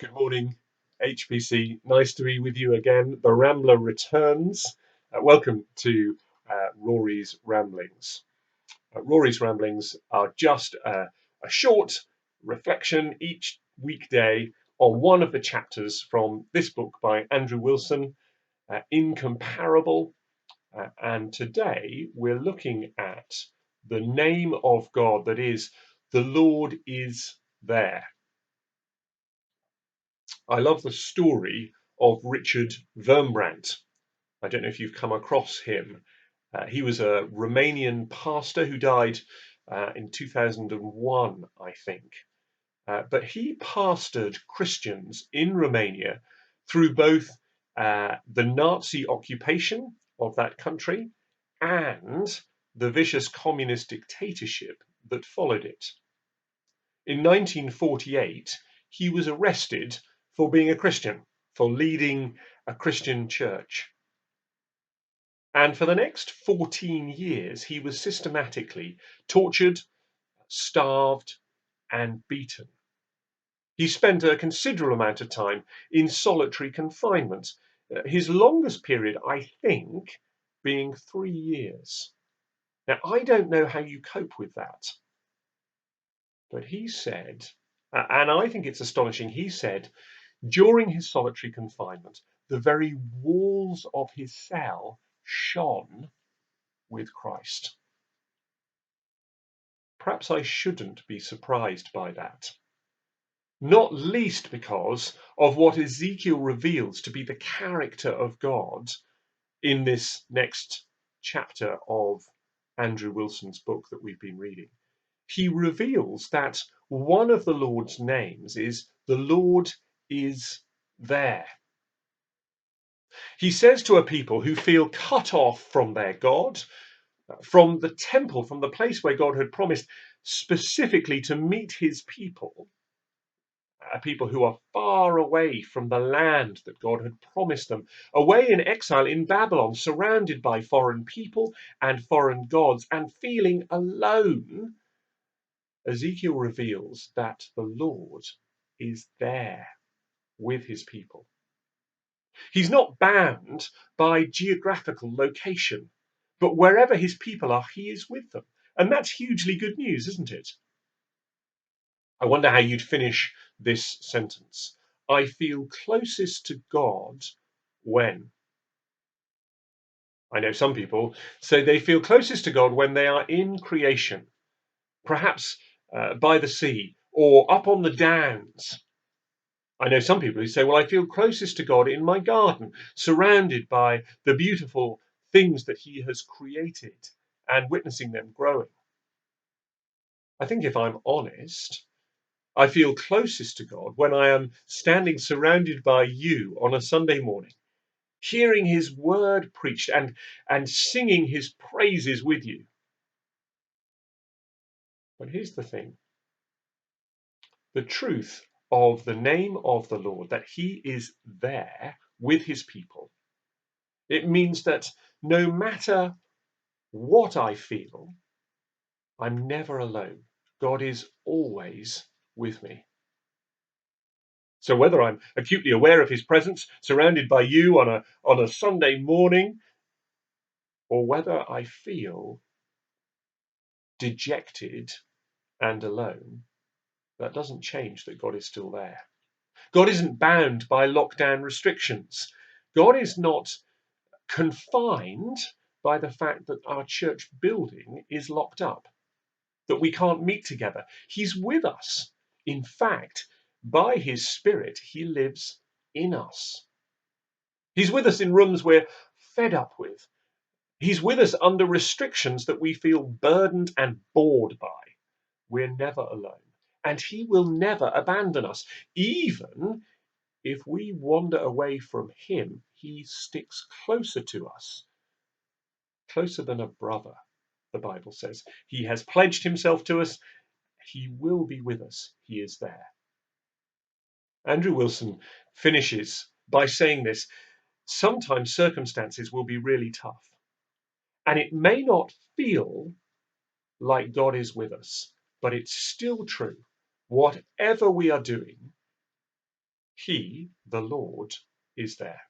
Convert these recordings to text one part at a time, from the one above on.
Good morning, HPC. Nice to be with you again. The Rambler returns. Welcome to Rory's Ramblings. Rory's Ramblings are just a short reflection each weekday on one of the chapters from this book by Andrew Wilson, Incomparable. And today we're looking at the name of God that is, the Lord is there. I love the story of Richard Vermont. I don't know if you've come across him. He was a Romanian pastor who died in 2001, I think. But he pastored Christians in Romania through both the Nazi occupation of that country and the vicious communist dictatorship that followed it. In 1948, he was arrested for being a Christian, for leading a Christian church. And for the next 14 years, he was systematically tortured, starved, and beaten. He spent a considerable amount of time in solitary confinement, his longest period, I think, being 3 years. Now, I don't know how you cope with that. But he said, and I think it's astonishing, he said, during his solitary confinement, the very walls of his cell shone with Christ. Perhaps I shouldn't be surprised by that. Not least because of what Ezekiel reveals to be the character of God in this next chapter of Andrew Wilson's book that we've been reading. He reveals that one of the Lord's names is the Lord is there. He says to a people who feel cut off from their God, from the temple, from the place where God had promised specifically to meet his people, a people who are far away from the land that God had promised them, away in exile in Babylon, surrounded by foreign people and foreign gods, and feeling alone. Ezekiel reveals that the Lord is there with his people. He's not bound by geographical location, but wherever his people are, he is with them. And that's hugely good news, isn't it? I wonder how you'd finish this sentence. I feel closest to God when. I know some people say they feel closest to God when they are in creation, perhaps by the sea or up on the downs. I know some people who say, well, I feel closest to God in my garden, surrounded by the beautiful things that he has created and witnessing them growing. I think if I'm honest, I feel closest to God when I am standing surrounded by you on a Sunday morning, hearing his word preached and singing his praises with you. But here's the thing. The truth of the name of the Lord, that he is there with his people, it means that no matter what I feel, I'm never alone. God is always with me. So whether I'm acutely aware of his presence, surrounded by you on a Sunday morning, or whether I feel dejected and alone, that doesn't change that God is still there. God isn't bound by lockdown restrictions. God is not confined by the fact that our church building is locked up, that we can't meet together. He's with us. In fact, by his Spirit, he lives in us. He's with us in rooms we're fed up with. He's with us under restrictions that we feel burdened and bored by. We're never alone. And he will never abandon us. Even if we wander away from him, he sticks closer to us, closer than a brother, the Bible says. He has pledged himself to us. He will be with us. He is there. Andrew Wilson finishes by saying this. Sometimes circumstances will be really tough, and it may not feel like God is with us, but it's still true. Whatever we are doing, He, the Lord, is there.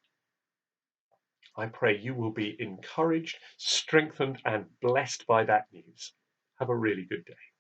I pray you will be encouraged, strengthened, and blessed by that news. Have a really good day.